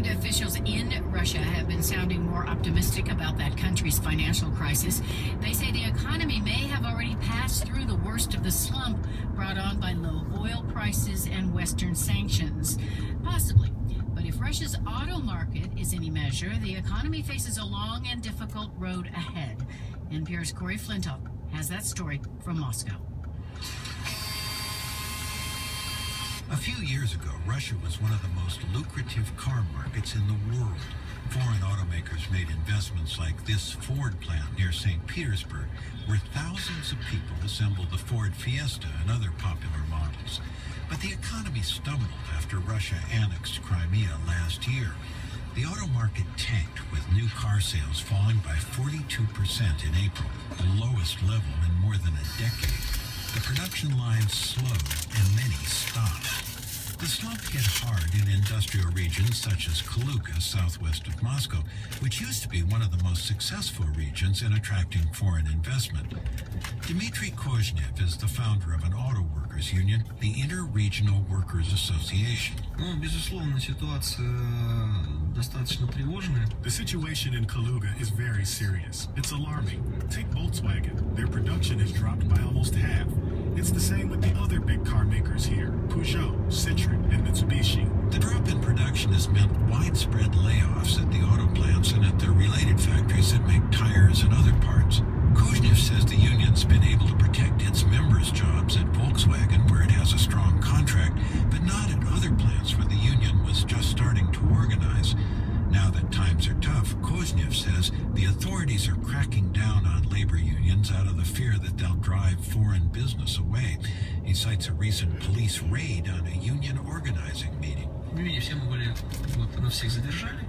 And officials in Russia have been sounding more optimistic about that country's financial crisis. They say the economy may have already passed through the worst of the slump brought on by low oil prices and Western sanctions. Possibly. But if Russia's auto market is any measure, the economy faces a long and difficult road ahead. NPR's Corey Flintoff has that story from Moscow. A few years ago, Russia was one of the most lucrative car markets in the world. Foreign automakers made investments like this Ford plant near St. Petersburg, where thousands of people assembled the Ford Fiesta and other popular models. But the economy stumbled after Russia annexed Crimea last year. The auto market tanked, with new car sales falling by 42% in April, the lowest level in more than a decade. The production lines slowed and many stopped. The slump hit hard in industrial regions such as Kaluga, southwest of Moscow, which used to be one of the most successful regions in attracting foreign investment. Dmitry Kozhnev is the founder of an auto workers union, the Inter-Regional Workers Association. Безусловно, ситуация достаточно тревожная. The situation in Kaluga is very serious. It's alarming. Take Volkswagen. Their production has dropped by almost half. It's the same with the other big car makers here, Peugeot, Citroën, and Mitsubishi. The drop in production has meant widespread layoffs at the auto plants and at their related factories that make tires and other parts. Kozhnev says the union's been able to protect its members' jobs at Volkswagen, where it has a strong contract, but not at other plants where the union was just starting to organize. Now that times are tough, Kozhnev says the authorities are cracking down on labor unions out of the fear that they'll drive foreign business away. He cites a recent police raid on a union organizing meeting. Все мы были, нас всех задержали.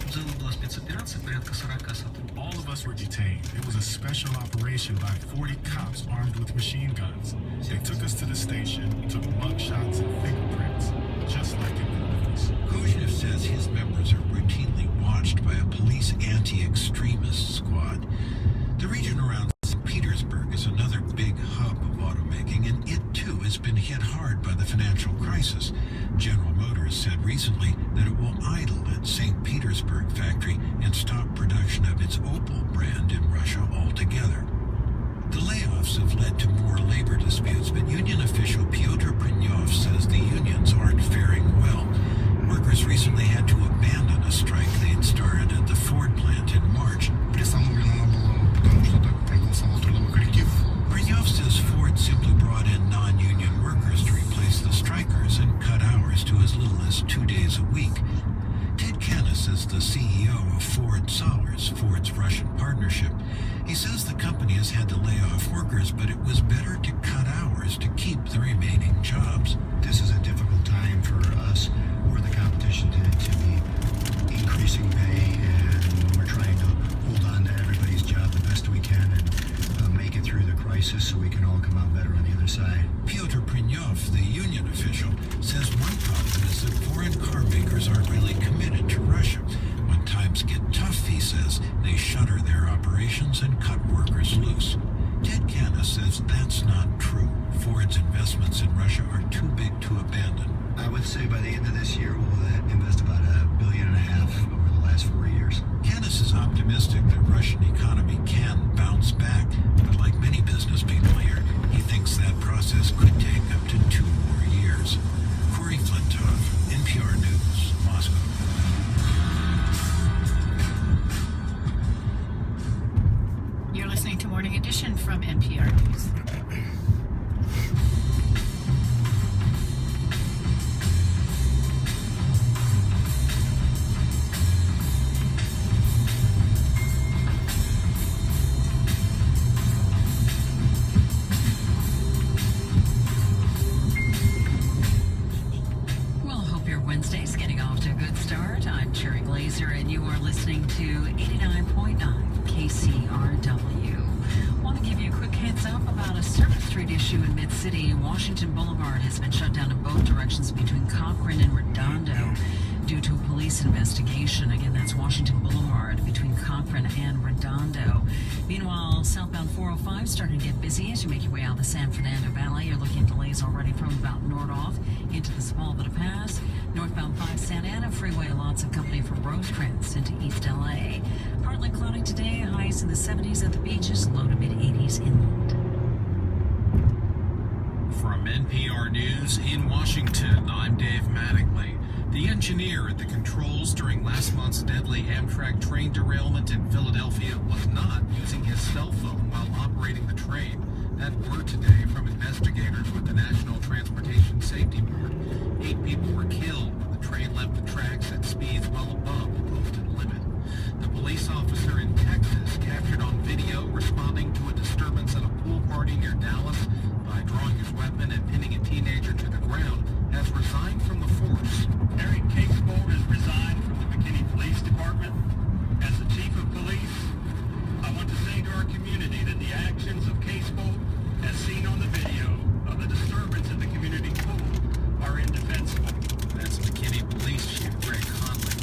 В целом была спецоперация, порядка 40 сотрудников. All of us were detained. It was a special operation by 40 cops armed with machine guns. They took us to the station, took mug shots and fingerprints, just like in the movies. Kozhnev says his members are routinely watched by a police anti-extremist squad. The region around St. Petersburg is another big hub of automaking, and it too has been hit hard by the financial crisis. General Motors said recently that it will idle its St. Petersburg factory and stop production of its Opel brand in Russia altogether. The layoffs have led to more labor disputes, but union official Pyotr Prinyov says the unions aren't faring well. Workers recently had to abandon a strike they'd started at the Ford plant in March. Prinyov says Ford simply brought in non-union workers to replace the strikers and cut hours to as little as 2 days a week. Ted Canis is the CEO of Ford Sollers, Ford's Russian partnership. He says the company has had to lay off workers, but it was better to cut hours to keep the remaining jobs. This is a difficult time for us or the competition to be increasing pay, and we're trying to hold on to everybody's job the best we can and make it through the crisis so we can all come out better on the other side. Pyotr Prinyov, the union official, says one problem is that foreign car makers aren't really committed to Russia. When times get tough, he says, they shutter their operations and cut workers loose. Ted Canis says that's not true. Ford's investments in Russia are too big to abandon. I would say by the end of this year, we'll invest about $1.5 billion over the last 4 years. Canis is optimistic the Russian economy can bounce back, but like many business people here, he thinks that process could take up to 2 more years. Corey Flintoff, NPR News, Moscow. You're listening to Morning Edition from NPR News. Wednesday's getting off to a good start. I'm Cherry Glazer, and you are listening to 89.9 KCRW. Want to give you a quick heads up about a Service Street issue in Mid-City. Washington Boulevard has been shut down in both directions between Cochran and Redondo due due to a police investigation. Again, that's Washington Boulevard between Cochran and Redondo. Meanwhile, southbound 405 starting to get busy as you make your way out of the San Fernando Valley. You're looking at delays already from about Nordoff into the Smallville Pass. Northbound 5 Santa Ana Freeway, lots of company from Rosecrans into East LA. Partly cloudy today, highs in the 70s at the beaches, low to mid 80s inland. From NPR News in Washington, I'm Dave Mattingly. The engineer at the controls during last month's deadly Amtrak train derailment in Philadelphia was not using his cell phone while operating the train. That word today from investigators with the National Transportation Safety Board. 8 people were killed when the train left the tracks at speeds well above the posted limit. The police officer in Texas captured on video responding to a disturbance at a pool party near Dallas by drawing his weapon and pinning a teenager to the ground, has resigned from the force. Eric Casebolt has resigned from the McKinney Police Department. As the chief of police, I want to say to our community that the actions of Casebolt, as seen on the video of the disturbance at the community pool, are indefensible. That's McKinney Police Chief Greg Conley.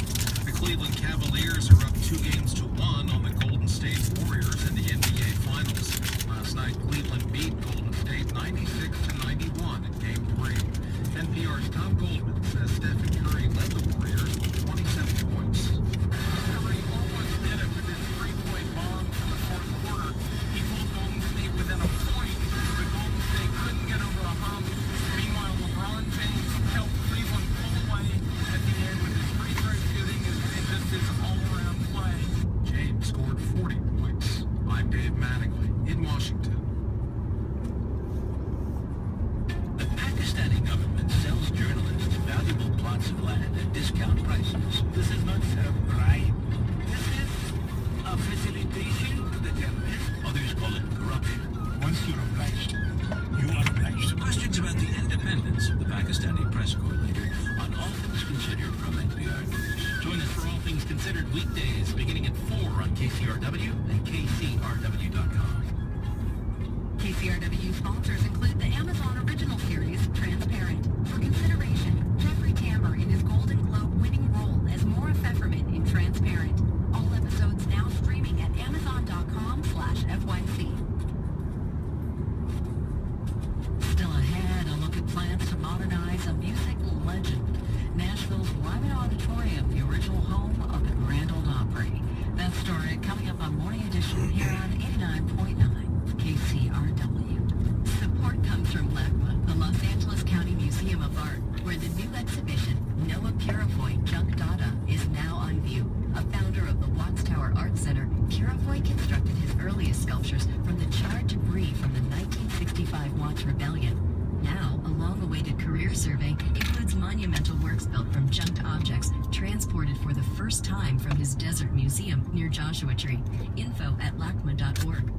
The Cleveland Cavaliers are up 2-1 on the Golden State Warriors in the NBA Finals. Last night, Cleveland beat Golden State 96-91 in Game 3. NPR's Tom Goldman says Stephen Curry led the Warriors with 27 points. Curry almost did it with his three-point bomb in the fourth quarter. He pulled Golden State within a point, but Golden State couldn't get over the hump. Meanwhile, LeBron James helped Cleveland pull away at the end with his free throw shooting and just his all-around play. James scored 40 points. I'm Dave Mattingly in Washington. The Pakistani government sells journalists valuable plots of land at discount prices. This is not a bribe. This is a facilitation to the terrorists. Others call it corruption. Once you're obliged, you are obliged. Questions about the independence of the Pakistani press corps later on All Things Considered from NPR News. Join us for All Things Considered weekdays beginning at 4 on KCRW and KCRW.com. KCRW sponsors include the Amazon original series, Transparent. For consideration, Jeffrey Tambor in his Golden Globe winning role as Maura Pfefferman in Transparent. All episodes now streaming at Amazon.com/FYC. Still ahead, a look at plans to modernize a music legend. Nashville's Ryman Auditorium, the original home of the Grand Ole Opry. That story coming up on Morning Edition here on 89.9 KCRW. Support comes from LACMA, the Los Angeles County Museum of Art, where the new exhibition, Noah Purifoy Junk Dada, is now on view. A founder of the Watts Tower Art Center, Purifoy constructed his earliest sculptures from the charred debris from the 1965 Watts Rebellion. Now, a long-awaited career survey includes monumental works built from junked objects transported for the first time from his desert museum near Joshua Tree. Info at lacma.org.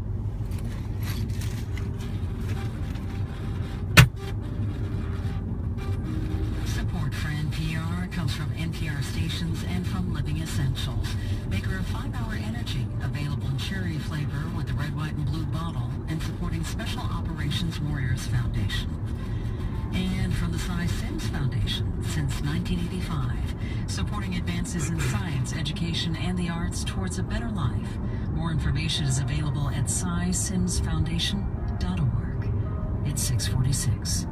Support for NPR comes from NPR stations and from Living Essentials, maker of 5-Hour Energy, available in cherry flavor with the red, white, and blue bottle, and supporting Special Operations Warriors Foundation. And from the Cy Sims Foundation since 1985, supporting advances in science, education, and the arts towards a better life. More information is available at cysimsfoundation.org. It's 6:46.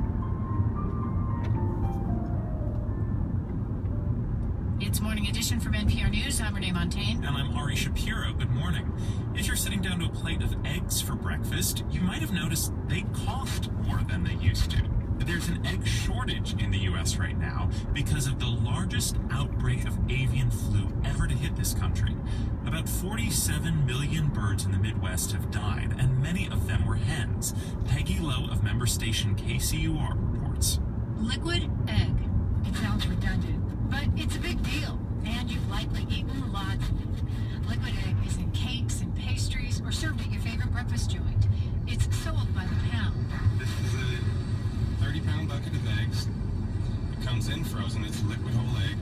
It's Morning Edition from NPR News. I'm Renee Montaigne. And I'm Ari Shapiro. Good morning. If you're sitting down to a plate of eggs for breakfast, you might have noticed they cost more than they used to. There's an egg shortage in the U.S. right now because of the largest outbreak of avian flu ever to hit this country. About 47 million birds in the Midwest have died, and many of them were hens. Peggy Lowe of member station KCUR reports. Liquid egg. It sounds redundant, but it's a big deal, and you've likely eaten lots. Liquid egg is in cakes and pastries or served at your favorite breakfast joint. It's sold by the pound. This is a 30-pound bucket of eggs. It comes in frozen. It's a liquid whole egg.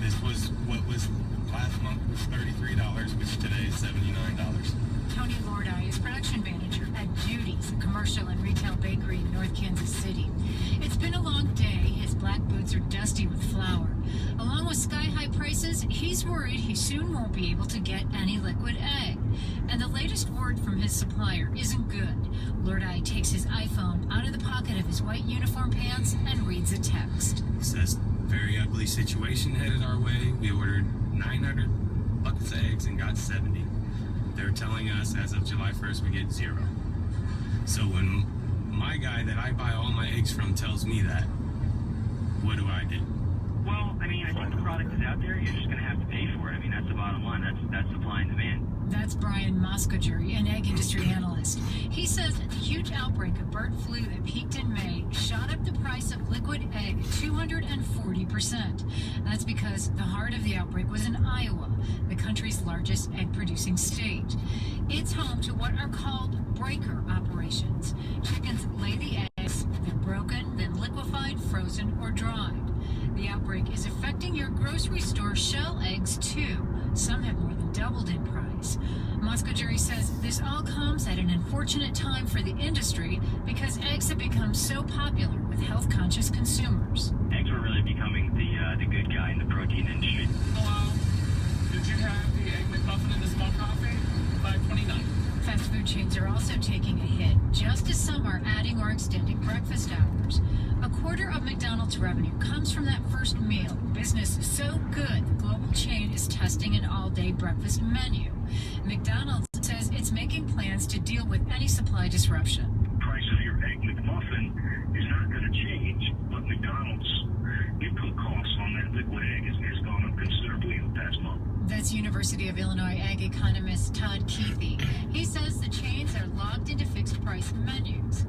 This was what was last month was $33, which today is $79. Tony Lordi is production manager at Judy's, a commercial and retail bakery in North Kansas City. It's been a long day. His black boots are dusty with flour. Along with sky-high prices, he's worried he soon won't be able to get any liquid egg. And the latest word from his supplier isn't good. Lordi takes his iPhone out of the pocket of his white uniform pants and reads a text. It says, very ugly situation headed our way. We ordered 900 buckets of eggs and got 70. They're telling us as of July 1st we get 0. So when my guy that I buy all my eggs from tells me that, what do I do? Well, I mean, I think the product is out there. You're just going to have to pay for it. I mean, that's the bottom line. That's supply and demand. That's Brian Moscogeri, an egg industry analyst. He says that the huge outbreak of bird flu that peaked in May shot up the price of liquid egg 240%. That's because the heart of the outbreak was in Iowa, the country's largest egg-producing state. It's home to what are called breaker operations. Chickens lay the eggs, they're broken, then liquefied, frozen, or dried. The outbreak is affecting your grocery store shell eggs, too. Some have more than doubled in price. Moscogeri says this all comes at an unfortunate time for the industry because eggs have become so popular with health-conscious consumers. Eggs were really becoming the good guy in the protein industry. Hello? Did you have the Egg McMuffin in the small coffee? $5.29. Fast food chains are also taking a hit, just as some are adding or extending breakfast hours. A quarter of McDonald's revenue comes from that first meal. Business is so good, the global chain is testing an all-day breakfast menu. McDonald's says it's making plans to deal with any supply disruption. The price of your Egg McMuffin is not going to change, but McDonald's input costs on that liquid egg has gone up considerably in the past month. That's University of Illinois egg economist Todd Keithy. He says the chains are locked into fixed-price menus.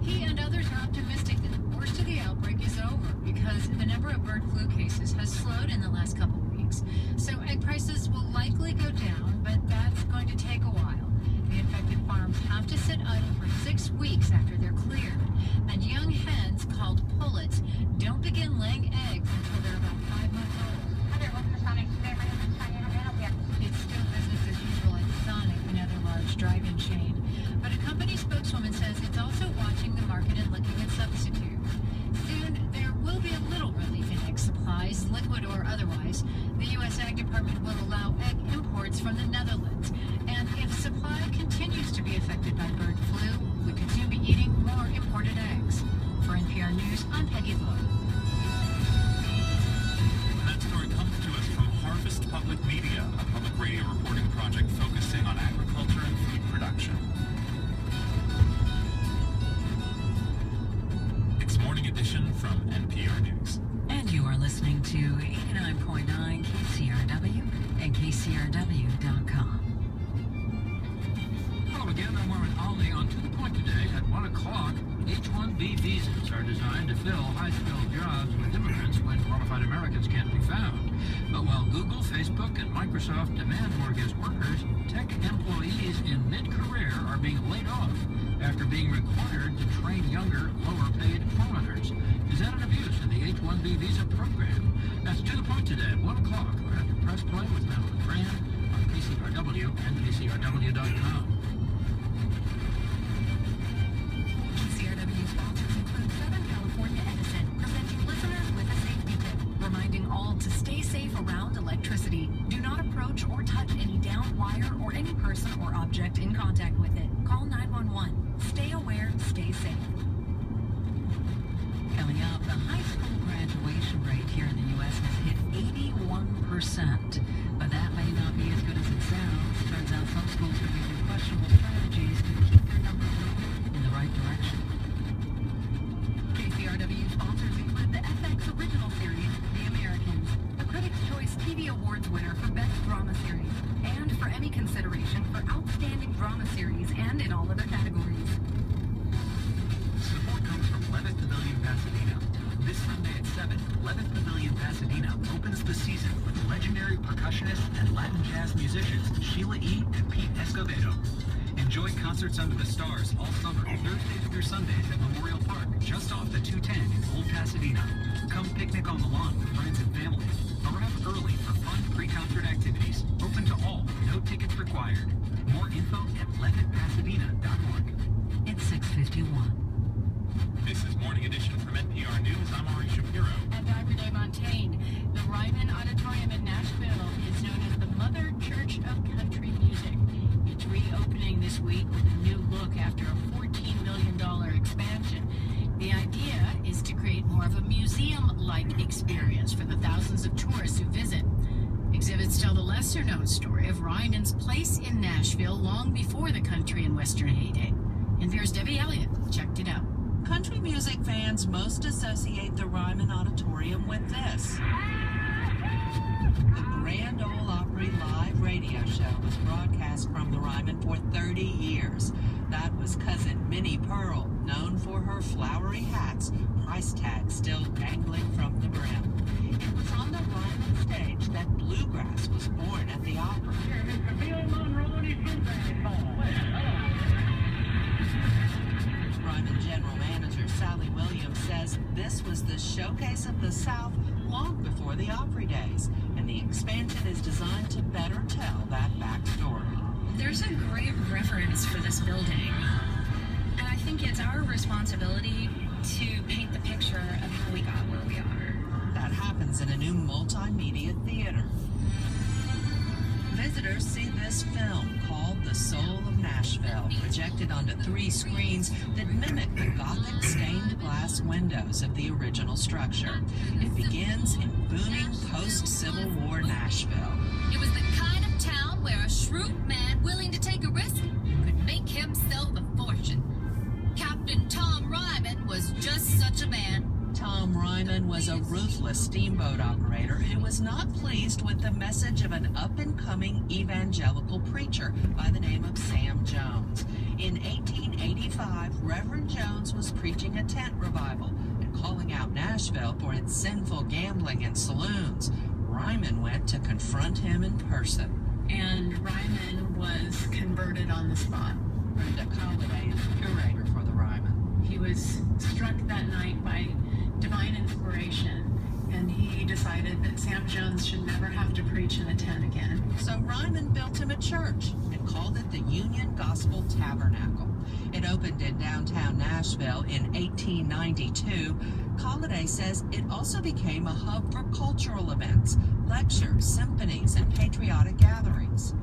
He and others are optimistic that the worst of the outbreak is over because the number of bird flu cases has slowed in the last couple of weeks. So egg prices will likely go down, but that's going to take a while. The infected farms have to sit idle for 6 weeks after they're cleared. And young hens, called pullets, don't begin laying eggs until they're about 5 months old. Hi there, welcome to Sonic. It's still business as usual at Scenic, another large drive-in chain. But a company spokeswoman says it's also watching the market and looking at substitutes. Soon, there will be a little relief in egg supplies, liquid or otherwise. The U.S. Ag Department will allow egg imports from the Netherlands. And if supply continues to be affected by bird flu, we could soon be eating more imported eggs. For NPR News, I'm Peggy Lloyd. That story comes to us from Harvest Public Media, a public radio reporting project focusing on agriculture and food production. It's Morning Edition from NPR News. And you are listening to 89.9 KCRW and KCRW.com. Hello again, I'm Warren Olney on To The Point today at 1 o'clock. H-1B visas are designed to fill high-skilled jobs with immigrants when qualified Americans can't be found. But while Google, Facebook, and Microsoft demand more guest workers, tech employees in mid-career are being laid off after being required to train younger, lower-paid foreigners. Is that an abuse of the H-1B visa program? That's To The Point today at 1 o'clock. We're at the Press Play with Madeline Brand on KCRW and KCRW.com. KCRW sponsors include Southern California Edison, presenting listeners with a safety tip, reminding all to stay safe around electricity. Do not approach or touch any downed wire or any person or object in contact with it. Call 911. Stay aware, stay safe. Coming up, the high school graduation rate here in the U.S. has hit 81%. But that may not be as good as it sounds. Turns out some schools are using questionable strategies to keep their numbers moving in the right direction. KCRW sponsors include the FX original series, The Americans, the Critics' Choice TV Awards winner for Best Drama Series, and for Emmy consideration for Outstanding Drama Series and in all other categories. Support comes from Levitt Pavilion Pasadena. This Sunday at 7, Levitt Pavilion Pasadena opens the season with legendary percussionists and Latin jazz musicians Sheila E. and Pete Escobedo. Enjoy concerts under the stars all summer, Thursdays through Sundays at Memorial Park, just off the 210 in Old Pasadena. Come picnic on the lawn with friends and family. Arrive early for fun pre week with a new look after a $14 million expansion. The idea is to create more of a museum-like experience for the thousands of tourists who visit. Exhibits tell the lesser-known story of Ryman's place in Nashville long before the country and western heyday. NPR's Debbie Elliott checked it out. Country music fans most associate the Ryman Auditorium with this. The Grand Ole Opry live radio show was broadcast from the Ryman for 30 years. That was cousin Minnie Pearl, known for her flowery hats, price tags still dangling from the brim. It was on the Ryman stage that bluegrass was born at the opera. Ryman General Manager Sally Williams says this was the showcase of the South long before the Opry days, and the expansion is designed to better tell that backstory. There's a great reverence for this building, and I think it's our responsibility to paint the picture of how we got where we are. That happens in a new multimedia theater. Visitors see this film called The Soul of Nashville, projected onto 3 screens that mimic the Gothic stained glass windows of the original structure. It begins in booming post-Civil War Nashville. It was the kind of town where a shrewd man willing to take a risk could make himself a fortune. Captain Tom Ryman was just such a man. Tom Ryman was a ruthless steamboat operator who was not pleased with the message of an up-and-coming evangelical preacher by the name of Sam Jones. In 1885, Reverend Jones was preaching a tent revival and calling out Nashville for its sinful gambling and saloons. Ryman went to confront him in person. And Ryman was converted on the spot. Brenda Colliday is the curator for the Ryman. He was struck that night by divine inspiration, and he decided that Sam Jones should never have to preach in a tent again. So Ryman built him a church and called it the Union Gospel Tabernacle. It opened in downtown Nashville in 1892. Colliday says it also became a hub for cultural events, lectures, symphonies, and patriotic gatherings.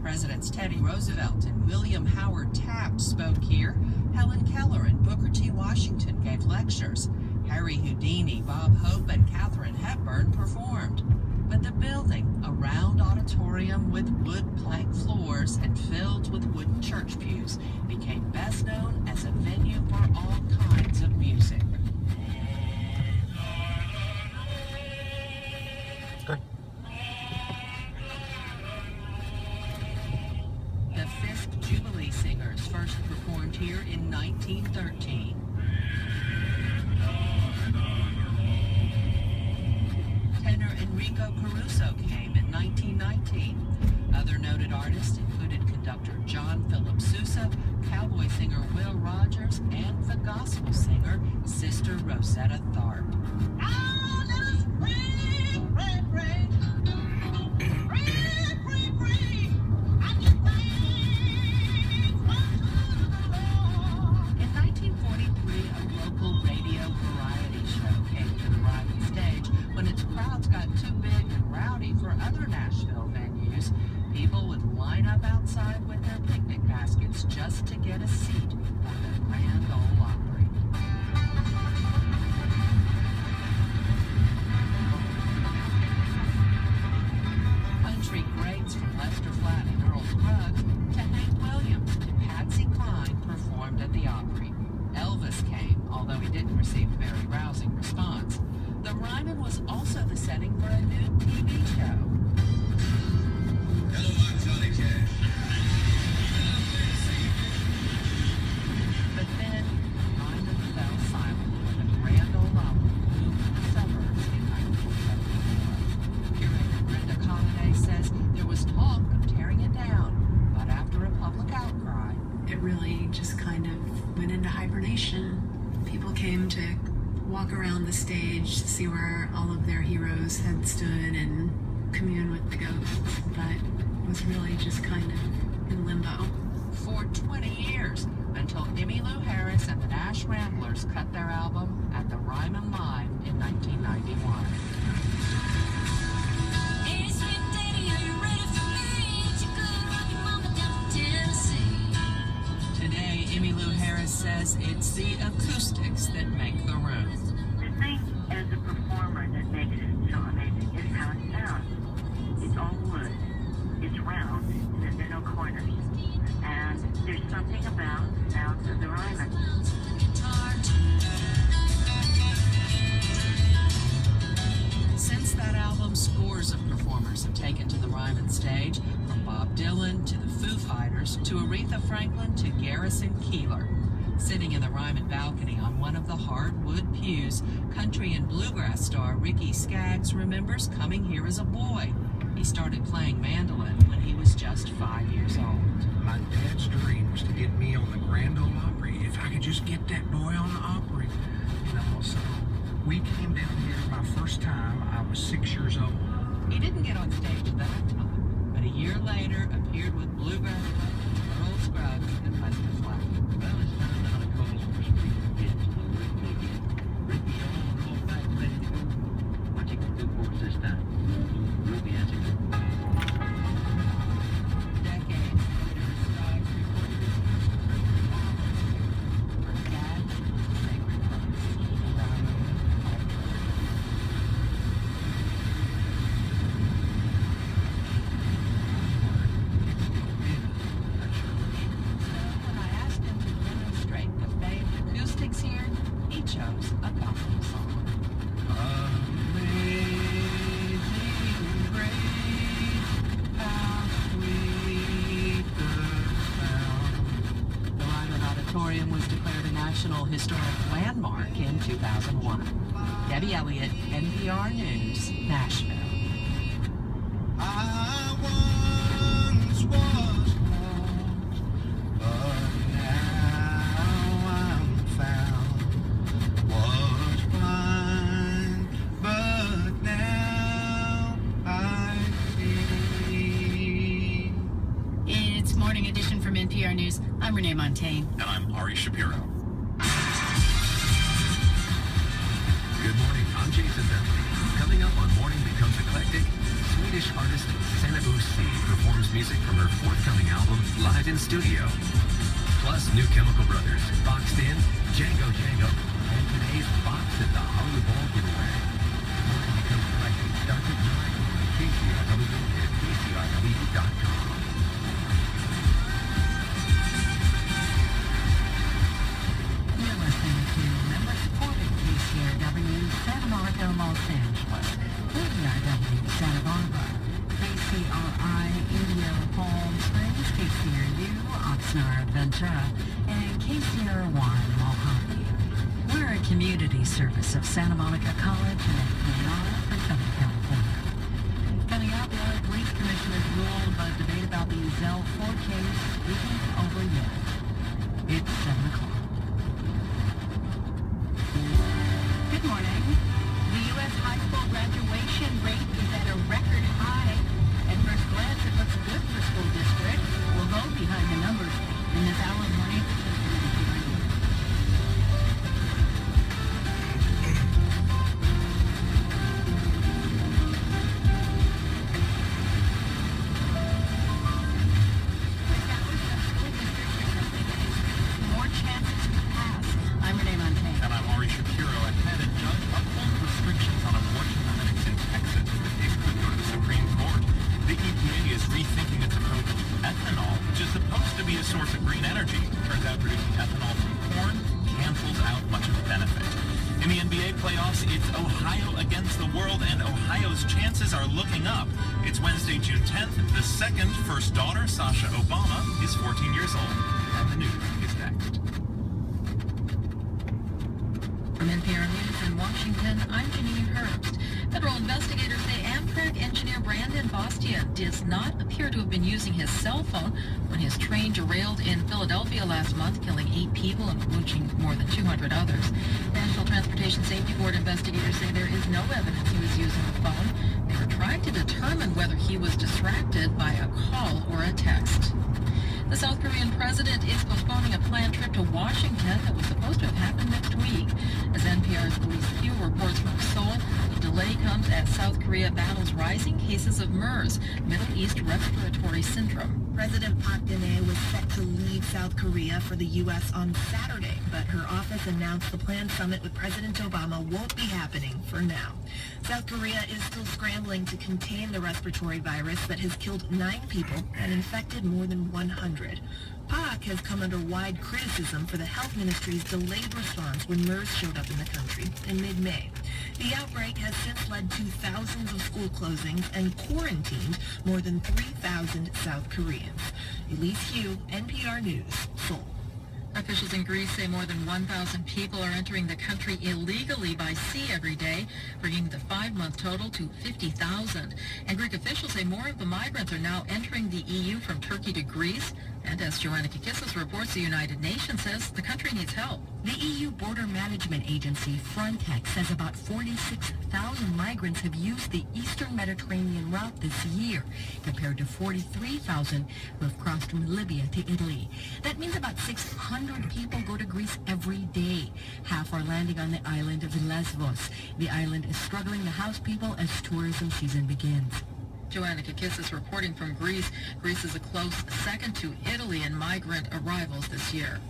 Presidents Teddy Roosevelt and William Howard Taft spoke here. Helen Keller and Booker T. Washington gave lectures. Harry Houdini, Bob Hope, and Katharine Hepburn performed. But the building, a round auditorium with wood plank floors and filled with wooden church pews, became best known as a venue for all kinds of music. The Fifth Jubilee Singers first performed here in 1913. Tenor Enrico Caruso came in 1919. Other noted artists included conductor John Philip Sousa, cowboy singer Will Rogers, and the gospel singer Sister Rosetta Tharpe. In 1943, a local radio variety show came to the Ryman stage. When its crowds got too big and rowdy for other Nashville venues, people would line up outside with their picnic baskets just to get a seat for the Grand Ole Opry. Country greats from Lester Flatt and Earl Scruggs to Hank Williams to Patsy Cline performed at the Opry. Elvis came, although he didn't receive a very rousing response. The Ryman was also the setting for a new TV show. Hello, I'm Johnny Cash. But then, Ryman fell silent when the Grand Ole Opry moved to the suburbs in 1974. Curator Brenda Colliday says there was talk of tearing it down, but after a public outcry, it really just kind of went into hibernation. People came to walk around the stage to see where all of their heroes had stood and commune with the ghosts, but it was really just kind of in limbo. For 20 years, until Emmylou Harris and the Nash Ramblers cut their album at the Ryman Live in 1991. Hey, sweet daddy, are you ready for me? It's your good rockin' mama down from Tennessee. says it's the acoustics that make the room. The thing as a performer that makes it so amazing is how it sounds. It's all wood, it's round, and there are no corners. And there's something about the sounds of the Ryman. Since that album, scores of performers have taken to the Ryman stage, from Bob Dylan to the Foo Fighters to Aretha Franklin to Garrison Keillor. Sitting in the Ryman balcony on one of the hardwood pews, country and bluegrass star Ricky Skaggs remembers coming here as a boy. He started playing mandolin when he was just 5 years old. My dad's dream was to get me on the Grand Ole Opry. If I could just get that boy on the Opry. You know, so we came down here my first time. I was 6 years old. He didn't get on stage at that time, but a year later appeared with bluegrass legends Earl Scruggs and Buster Flack. Well, it's time now to call on the street kids to Ricky again. Ricky, all back ready to go. What you gonna do for us this time? Ruby has it. Decades later, Scruggs recorded his first for Skaggs, Sacred Place, when I asked him to demonstrate the famed acoustics here, he chose a gospel song. Amazing grace, how sweet the sound. The Ryman Auditorium was declared a National Historic Landmark in 2001. Debbie Elliott, NPR News, Nashville. I once was lost, but now I'm found. Was blind, but now I see. It's Morning Edition from NPR News. I'm Renee Montaigne. And I'm Ari Shapiro. Good morning, I'm Jason Bentley. Coming up on Morning Becomes Eclectic, Swedish artist Scenic performs music from her forthcoming album live in studio. Plus, New Chemical Brothers, Boxed In, Django, and today's Box at the Hollywood Bowl giveaway. Morning Becomes Eclectic starts at 9 on KCRW and KCRW.com. You're listening to member-supported KCRW Santa Monica, Los Angeles, KCRW Santa Barbara, KCRI Indio Palm Springs, KCRU Oxnard Ventura, and KCR1 Mojave. We're a community service of Santa Monica College and Granada for Southern California. Coming up, the LA Police Commissioners ruled, but debate about the Zell 4 case isn't over yet. It's 7 o'clock. Good morning. The U.S. high school graduation rate is at a record high. At first glance, it looks good for school districts. We'll go behind the numbers in this hour of morning. More chances to pass. I'm Renee Montaigne. And I'm Ari Shapiro. Ahead, a judge upholds restrictions on abortion clinics in Texas. The case could go to the Supreme Court. The EPA is rethinking its approach to ethanol, which is supposed to be a source of green energy. Turns out producing ethanol from corn cancels out much of the benefit. In the NBA playoffs, it's Ohio against the world, and Ohio's chances are looking up. It's Wednesday, June 10th. The second first daughter, Sasha Obama, is 14 years old. And the news is next. From NPR News in Washington, I'm Janine Herbst. Federal investigators say Amtrak engineer Brandon Bastia does not appear to have been using his cell phone when his train derailed in Philadelphia last month, killing 8 people and wounding more than 200 others. National Transportation Safety Board investigators say there is no evidence he was using the phone. They were trying to determine whether he was distracted by a call or a text. The South Korean president is postponing a planned trip to Washington that was supposed to have happened next week. As NPR's Elise Pugh reports from Seoul, the delay comes as South Korea battles rising cases of MERS, Middle East Respiratory Syndrome. President Park Geun-hye was set to leave South Korea for the U.S. on Saturday, but her office announced the planned summit with President Obama won't be happening for now. South Korea is still scrambling to contain the respiratory virus that has killed 9 people and infected more than 100. Park has come under wide criticism for the health ministry's delayed response when MERS showed up in the country in mid-May. The outbreak has since led to thousands of school closings and quarantined more than 3,000 South Koreans. Elise Hu, NPR News, Seoul. Officials in Greece say more than 1,000 people are entering the country illegally by sea every day, bringing the 5-month total to 50,000. And Greek officials say more of the migrants are now entering the EU from Turkey to Greece. And as Joanna Kikissis reports, the United Nations says the country needs help. The EU Border Management Agency, Frontex, says about 46,000 migrants have used the Eastern Mediterranean route this year, compared to 43,000 who have crossed from Libya to Italy. That means about 600 people go to Greece every day. Half are landing on the island of Lesbos. The island is struggling to house people as tourism season begins. Joanna Kikissis reporting from Greece. Greece is a close second to Italy in migrant arrivals this year.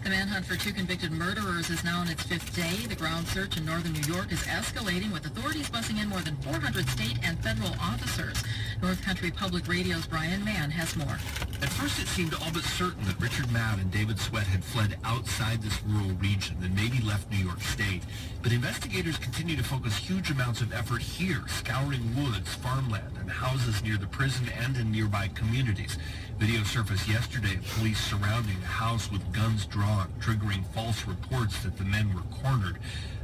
The manhunt for 2 convicted murderers is now on its 5th day. The ground search in northern New York is escalating, with authorities bussing in more than 400 state and federal officers. North Country Public Radio's Brian Mann has more. At first, it seemed all but certain that Richard Matt and David Sweat had fled outside this rural region and maybe left New York State. But investigators continue to focus huge amounts of effort here, scouring woods, farmland, and houses near the prison and in nearby communities. Video surfaced yesterday of police surrounding the house with guns drawn, triggering false reports that the men were cornered.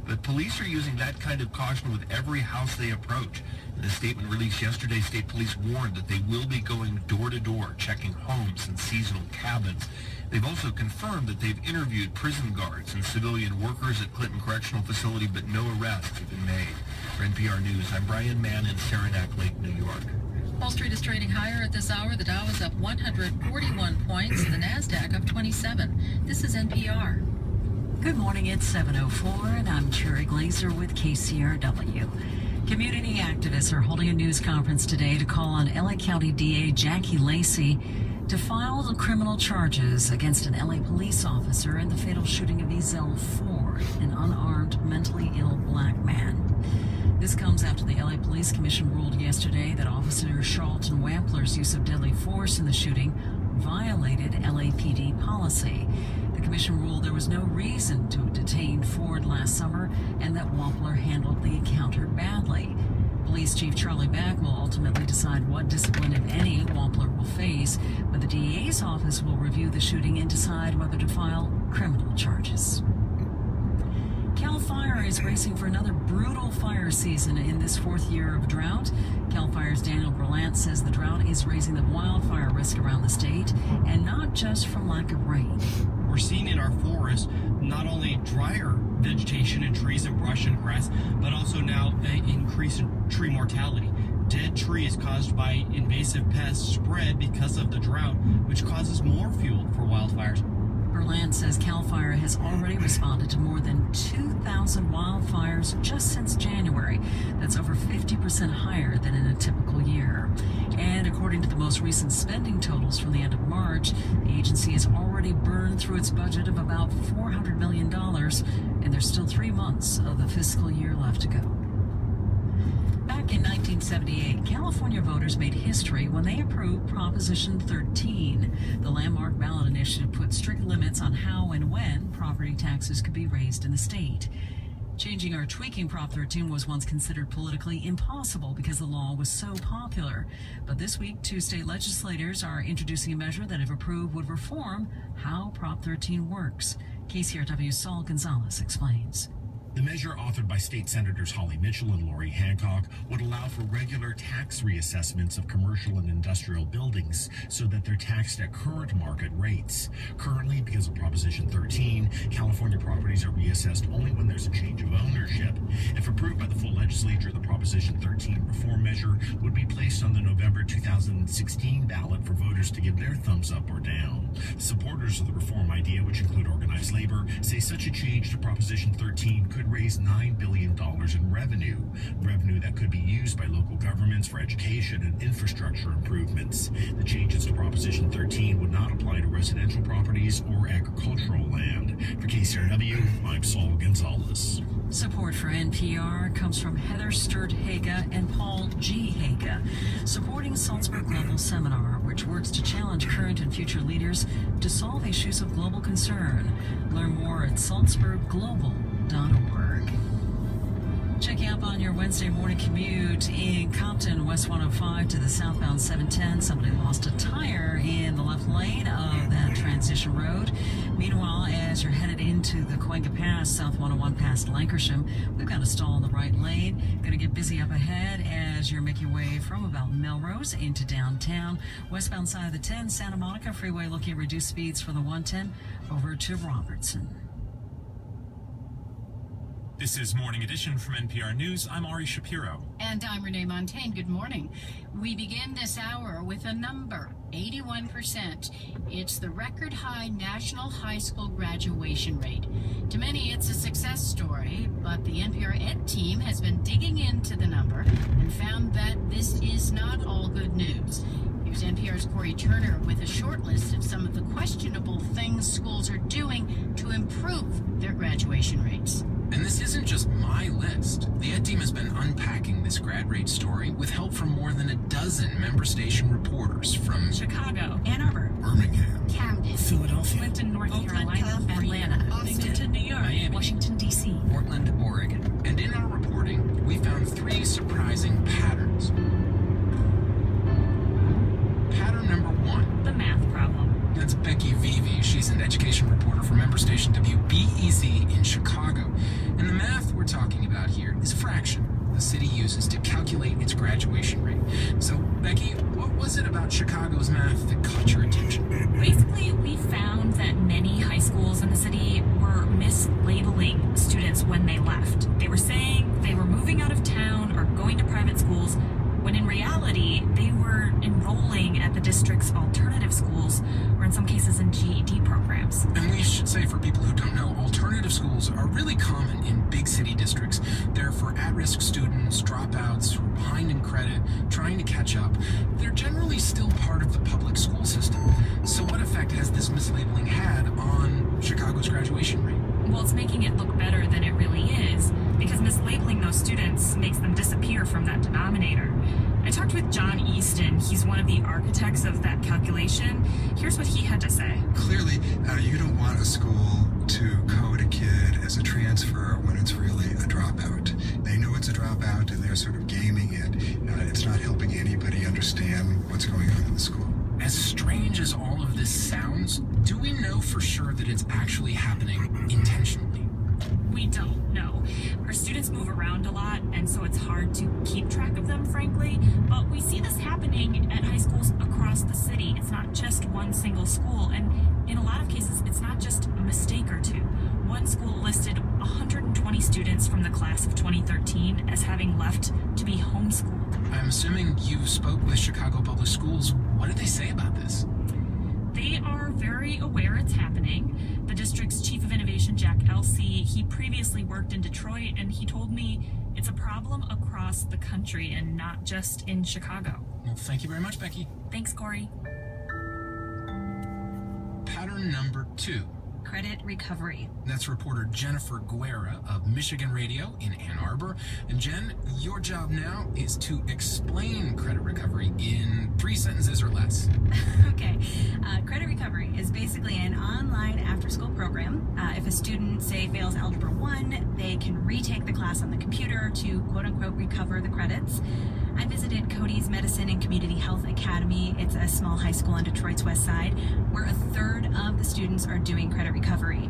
But police are using that kind of caution with every house they approach. In a statement released yesterday, state police warned that they will be going door to door, checking homes and seasonal cabins. They've also confirmed that they've interviewed prison guards and civilian workers at Clinton Correctional Facility, but no arrests have been made. For NPR News, I'm Brian Mann in Saranac Lake, New York. Wall Street is trading higher at this hour. The Dow is up 141 points. The NASDAQ up 27. This is NPR. Good morning. It's 7:04, and I'm Cherry Glazer with KCRW. Community activists are holding a news conference today to call on LA County DA Jackie Lacey to file the criminal charges against an LA police officer in the fatal shooting of Ezell Ford, an unarmed, mentally ill black man. This comes after the LA Police Commission ruled yesterday that Officer Charlton Wampler's use of deadly force in the shooting violated LAPD policy. The commission ruled there was no reason to detain Ford last summer and that Wampler handled the encounter badly. Police Chief Charlie Back will ultimately decide what discipline, if any, Wampler will face, but the DA's office will review the shooting and decide whether to file criminal charges. CAL FIRE is bracing for another brutal fire season in this 4th year of drought. CAL FIRE's Daniel Berlant says the drought is raising the wildfire risk around the state, and not just from lack of rain. We're seeing in our forests not only drier vegetation and trees and brush and grass, but also now an increase in tree mortality. Dead trees caused by invasive pests spread because of the drought, which causes more fuel for wildfires. Berlant says CAL FIRE has already responded to more than 2,000 wildfires just since January. That's over 50% higher than in a typical year. And according to the most recent spending totals from the end of March, the agency has already burned through its budget of about $400 million, and there's still 3 months of the fiscal year left to go. Back in 1978, California voters made history when they approved Proposition 13. The landmark ballot initiative put strict limits on how and when property taxes could be raised in the state. Changing or tweaking Prop 13 was once considered politically impossible because the law was so popular. But this week, 2 state legislators are introducing a measure that, if approved, would reform how Prop 13 works. KCRW's Saul Gonzalez explains. The measure, authored by State Senators Holly Mitchell and Lori Hancock, would allow for regular tax reassessments of commercial and industrial buildings so that they're taxed at current market rates. Currently, because of Proposition 13, California properties are reassessed only when there's a change of ownership. If approved by the full legislature, the Proposition 13 reform measure would be placed on the November 2016 ballot for voters to give their thumbs up or down. Supporters of the reform idea, which include organized labor, say such a change to Proposition 13 could could raise $9 billion in revenue that could be used by local governments for education and infrastructure improvements. The changes to Proposition 13 would not apply to residential properties or agricultural land. For KCRW, I'm Saul Gonzalez. Support for NPR comes from Heather Sturt-Haga and Paul G. Haga, supporting Salzburg Global Seminar, which works to challenge current and future leaders to solve issues of global concern. Learn more at salzburgglobal.org. Checking up on your Wednesday morning commute in Compton, West 105 to the southbound 710. Somebody lost a tire in the left lane of that transition road. Meanwhile, as you're headed into the Cahuenga Pass, South 101 past Lancashire, we've got a stall in the right lane. Going to get busy up ahead as you're making your way from about Melrose into downtown. Westbound side of the 10, Santa Monica Freeway looking at reduced speeds for the 110 over to Robertson. This is Morning Edition from NPR News. I'm Ari Shapiro. And I'm Renee Montaigne. Good morning. We begin this hour with a number, 81%. It's the record high national high school graduation rate. To many, it's a success story, but the NPR Ed team has been digging into the number and found that this is not all good news. Here's NPR's Corey Turner with a short list of some of the questionable things schools are doing to improve their graduation rates. And this isn't just my list. The Ed team has been unpacking this grad rate story with help from more than a dozen member station reporters from Chicago, Ann Arbor, Birmingham, Camden, Philadelphia, Clinton, North Oakland, Carolina, Atlanta, Austin, New York, Miami, Washington, D.C., Portland, Oregon. And in our reporting, we found three surprising patterns. Pattern number one. The math problem. That's Becky Vivi. She's an education reporter for member station WBEZ in Chicago. And the math we're talking about here is a fraction the city uses to calculate its graduation rate. So, Becky, what was it about Chicago's math that caught your attention? Basically, we found that many high schools in the city were mislabeling students when they left. They were saying they were moving out of town or going to private schools, when in reality, they were enrolling at the district's alternative schools, or in some cases in GED programs. And we should say, for people who don't know, alternative schools are really common in big city districts. They're for at-risk students, dropouts, who are behind in credit, trying to catch up. They're generally still part of the public school system. So what effect has this mislabeling had on Chicago's graduation rate? Well, it's making it look better than it really is, because mislabeling those students makes them disappear from that denominator. I talked with John Easton. He's one of the architects of that calculation. Here's what he had to say. Clearly, you don't want a school to code a kid as a transfer when it's really a dropout. They know it's a dropout and they're sort of gaming it. It's not helping anybody understand what's going on in the school. As strange as all of this sounds, do we know for sure that it's actually happening intentionally? We don't know. Our students move around a lot, and so it's hard to keep track of them, frankly. But we see this happening at high schools across the city. It's not just one single school, and in a lot of cases, it's not just a mistake or two. One school listed 120 students from the class of 2013 as having left to be homeschooled. I'm assuming you spoke with Chicago Public Schools. What did they say about this? They are very aware it's happening. The district's chief of innovation, Jack Elsey, he previously worked in Detroit, and he told me it's a problem across the country and not just in Chicago. Well, thank you very much, Becky. Thanks, Corey. Pattern number two. Credit recovery. That's reporter Jennifer Guerra of Michigan Radio in Ann Arbor. And Jen, your job now is to explain credit recovery in 3 sentences or less. Okay. Credit recovery is basically an online after-school program. If a student, say, fails Algebra 1, they can retake the class on the computer to, quote-unquote, recover the credits. I visited Cody's Medicine and Community Health Academy. It's a small high school on Detroit's west side where a third of the students are doing credit recovery.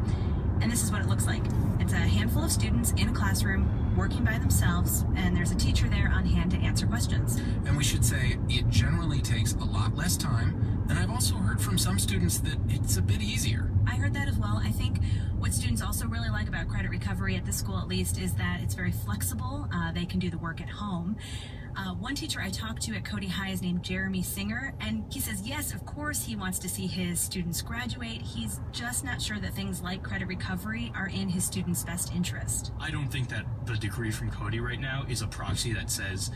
And this is what it looks like. It's a handful of students in a classroom working by themselves, and there's a teacher there on hand to answer questions. And we should say it generally takes a lot less time, and I've also heard from some students that it's a bit easier. I heard that as well. I think what students also really like about credit recovery, at this school at least, is that it's very flexible. They can do the work at home. One teacher I talked to at Cody High is named Jeremy Singer, and he says, yes, of course he wants to see his students graduate. He's just not sure that things like credit recovery are in his students' best interest. I don't think that the degree from Cody right now is a proxy that says,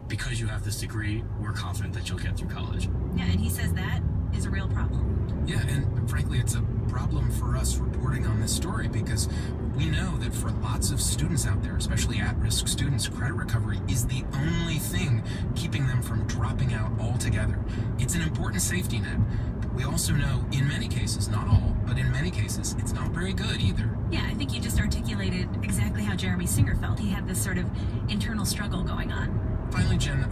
because you have this degree, we're confident that you'll get through college. Yeah, and he says that is a real problem. Yeah, and frankly, it's a problem for us reporting on this story because we know that for lots of students out there, especially at-risk students, credit recovery is the only thing keeping them from dropping out altogether. It's an important safety net. But we also know in many cases, not all, but in many cases, it's not very good either. Yeah, I think you just articulated exactly how Jeremy Singer felt. He had this sort of internal struggle going on. Finally, Jen,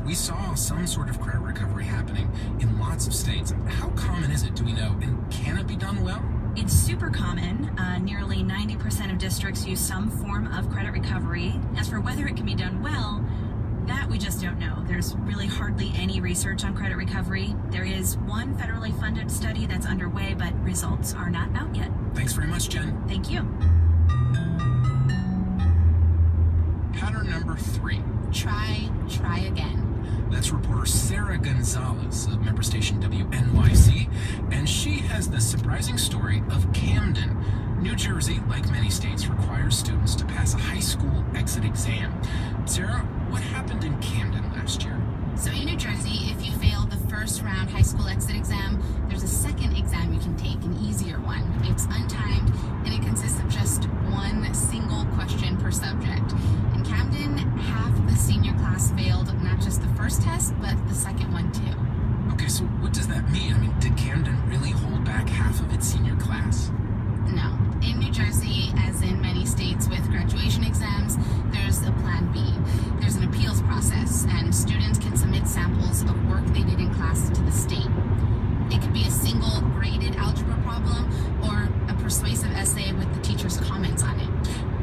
we saw some sort of credit recovery happening in lots of states. How common is it, do we know, and can it be done well? It's super common. Nearly 90% of districts use some form of credit recovery. As for whether it can be done well, that we just don't know. There's really hardly any research on credit recovery. There is one federally funded study that's underway, but results are not out yet. Thanks very much, Jen. Thank you. Pattern number 3. Try again. That's reporter Sarah Gonzalez of member station WNYC, and she has the surprising story of Camden. New Jersey, like many states, requires students to pass a high school exit exam. Sarah, what happened in Camden last year? So in New Jersey, if you fail the first round high school exit exam, there's a second exam you can take, an easier one. It's untimed, and it consists of just one single question per subject. In Camden, half the senior class failed not just the first test, but the second one too. Okay, so what does that mean? I mean, did Camden really hold back half of its senior class? No. In New Jersey, as in many states with graduation exams, there's a plan B. There's an appeals process, and students can submit samples of work they did in class to the state. It could be a single graded algebra problem or a persuasive essay with the teacher's comments on it.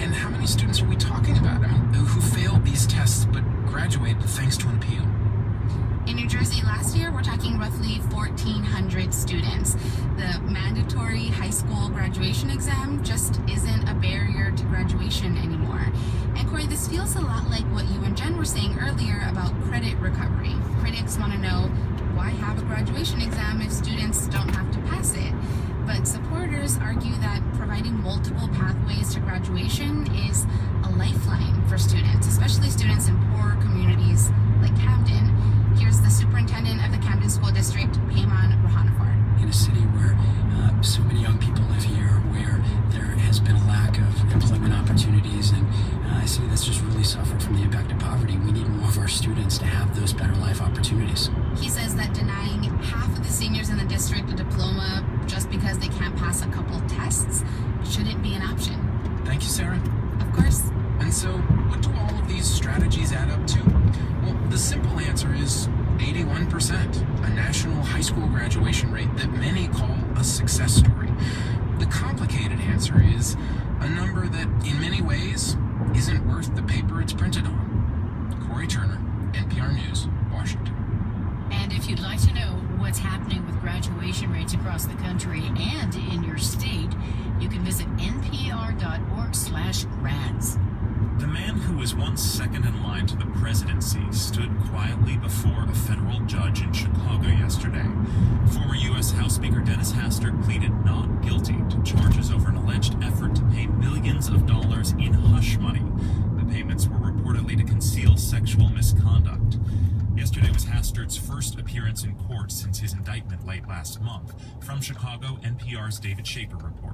And how many students are we talking about? I mean, who failed these tests but graduated thanks to an appeal? In New Jersey last year, we're talking roughly 1,400 students. The mandatory high school graduation exam just isn't a barrier to graduation anymore. And Corey, this feels a lot like what you and Jen were saying earlier about credit recovery. Critics want to know, why have a graduation exam if students don't have to pass it? But supporters argue that providing multiple pathways to graduation is a lifeline for students, especially students in poor communities like Camden. Here's the superintendent of the Camden School District, Payman Rohanafard. In a city where so many young people live here, where there has been a lack of employment opportunities, and a city that's just really suffered from the impact of poverty, we need more of our students to have those better life opportunities. He says that denying half of the seniors in the district a diploma just because they can't pass a couple tests shouldn't be an option. Thank you, Sarah. Of course. And so, what do all of these strategies add up to? Well, the simple answer is 81%, a national high school graduation rate that many call a success story. The complicated answer is a number that, in many ways, isn't worth the paper it's printed on. Corey Turner, NPR News, Washington. And if you'd like to know what's happening with graduation rates across the country and in your state, you can visit npr.org/grads. The man who was once second in line to the presidency stood quietly before a federal judge in Chicago yesterday. Former U.S. House Speaker Dennis Hastert pleaded not guilty to charges over an alleged effort to pay millions of dollars in hush money. The payments were reportedly to conceal sexual misconduct. Yesterday was Hastert's first appearance in court since his indictment late last month. From Chicago, NPR's David Schaefer reports.